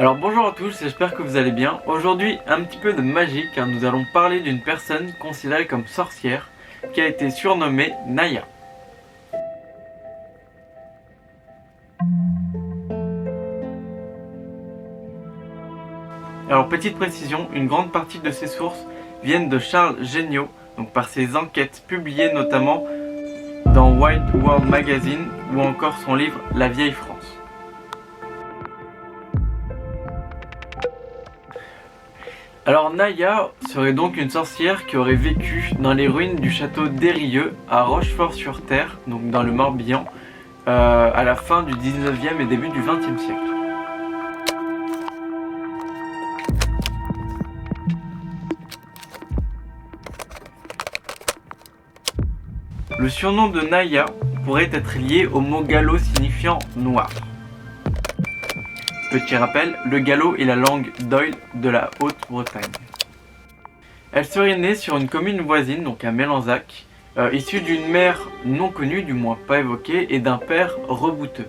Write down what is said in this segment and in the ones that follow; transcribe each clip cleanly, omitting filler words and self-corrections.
Alors bonjour à tous, j'espère que vous allez bien. Aujourd'hui un petit peu de magie car nous allons parler d'une personne considérée comme sorcière qui a été surnommée Naya. Alors petite précision, une grande partie de ces sources viennent de Charles Géniaux, donc par ses enquêtes publiées notamment dans Wild World Magazine ou encore son livre La Vieille France. Alors Naya serait donc une sorcière qui aurait vécu dans les ruines du château d'Eyrieux à Rochefort-sur-Terre, donc dans le Morbihan, à la fin du 19e et début du 20e siècle. Le surnom de Naya pourrait être lié au mot gallo signifiant noir. Petit rappel, le gallo est la langue d'Oïl de la Haute-Bretagne. Elle serait née sur une commune voisine, donc à Mélanzac, issue d'une mère non connue, du moins pas évoquée, et d'un père rebouteux.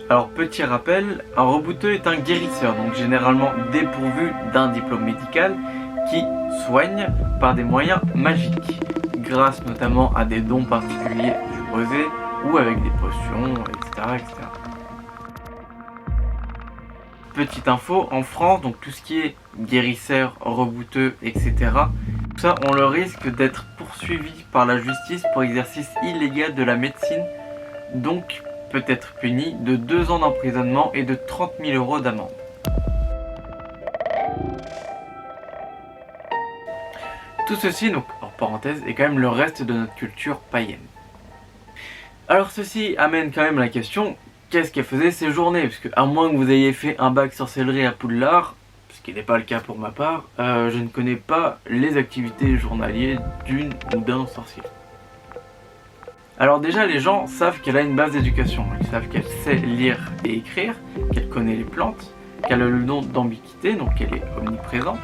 Alors petit rappel, un rebouteux est un guérisseur, donc généralement dépourvu d'un diplôme médical, qui soigne par des moyens magiques, grâce notamment à des dons particuliers supposés, ou avec des potions, etc. Petite info, en France, donc tout ce qui est guérisseur, rebouteux, etc., tout ça, on le risque d'être poursuivi par la justice pour exercice illégal de la médecine, donc peut être puni de 2 ans d'emprisonnement et de 30 000 € d'amende. Tout ceci, donc en parenthèse, est quand même le reste de notre culture païenne. Alors ceci amène quand même la question, qu'est-ce qu'elle faisait ces journées? Parce que à moins que vous ayez fait un bac sorcellerie à Poudlard, ce qui n'est pas le cas pour ma part, je ne connais pas les activités journalières d'une ou d'un sorcier. Alors déjà, les gens savent qu'elle a une base d'éducation. Ils savent qu'elle sait lire et écrire, qu'elle connaît les plantes, qu'elle a le don d'ambiguïté, donc qu'elle est omniprésente,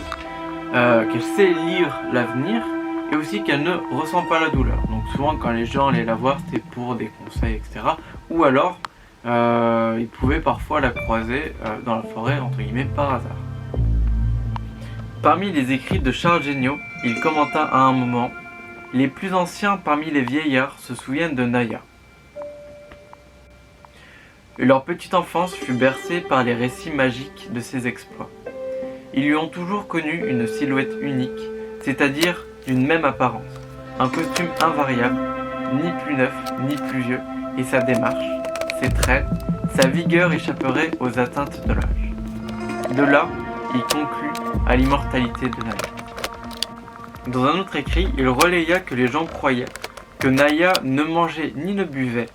qu'elle sait lire l'avenir, et aussi qu'elle ne ressent pas la douleur. Donc souvent, quand les gens allaient la voir, c'était pour des conseils, etc. Ou alors, ils pouvaient parfois la croiser dans la forêt, entre guillemets, par hasard. Parmi les écrits de Charles Géniaux, il commenta à un moment: les plus anciens parmi les vieillards se souviennent de Naya. Leur petite enfance fut bercée par les récits magiques de ses exploits. Ils lui ont toujours connu une silhouette unique, c'est-à-dire d'une même apparence, un costume invariable, ni plus neuf ni plus vieux, et sa démarche, ses traits, sa vigueur échapperaient aux atteintes de l'âge. De là, il conclut à l'immortalité de Naya. Dans un autre écrit, il relaya que les gens croyaient que Naya ne mangeait ni ne buvait,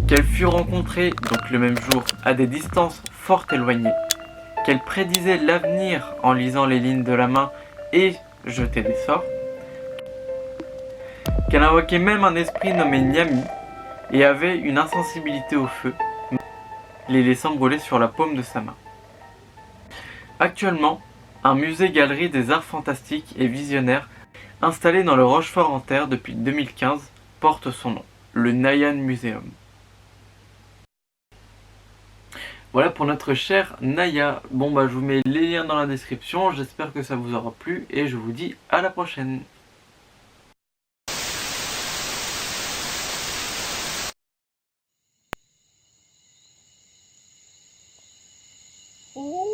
qu'elle fut rencontrée donc le même jour à des distances fort éloignées, qu'elle prédisait l'avenir en lisant les lignes de la main et jetait des sorts, qu'elle invoquait même un esprit nommé Nyami et avait une insensibilité au feu, les laissant brûler sur la paume de sa main. Actuellement, un musée-galerie des arts fantastiques et visionnaires installé dans le Rochefort-en-Terre depuis 2015 porte son nom, le Nayan Museum. Voilà pour notre chère Naya. Bon bah je vous mets les liens dans la description, j'espère que ça vous aura plu et je vous dis à la prochaine. Ooh.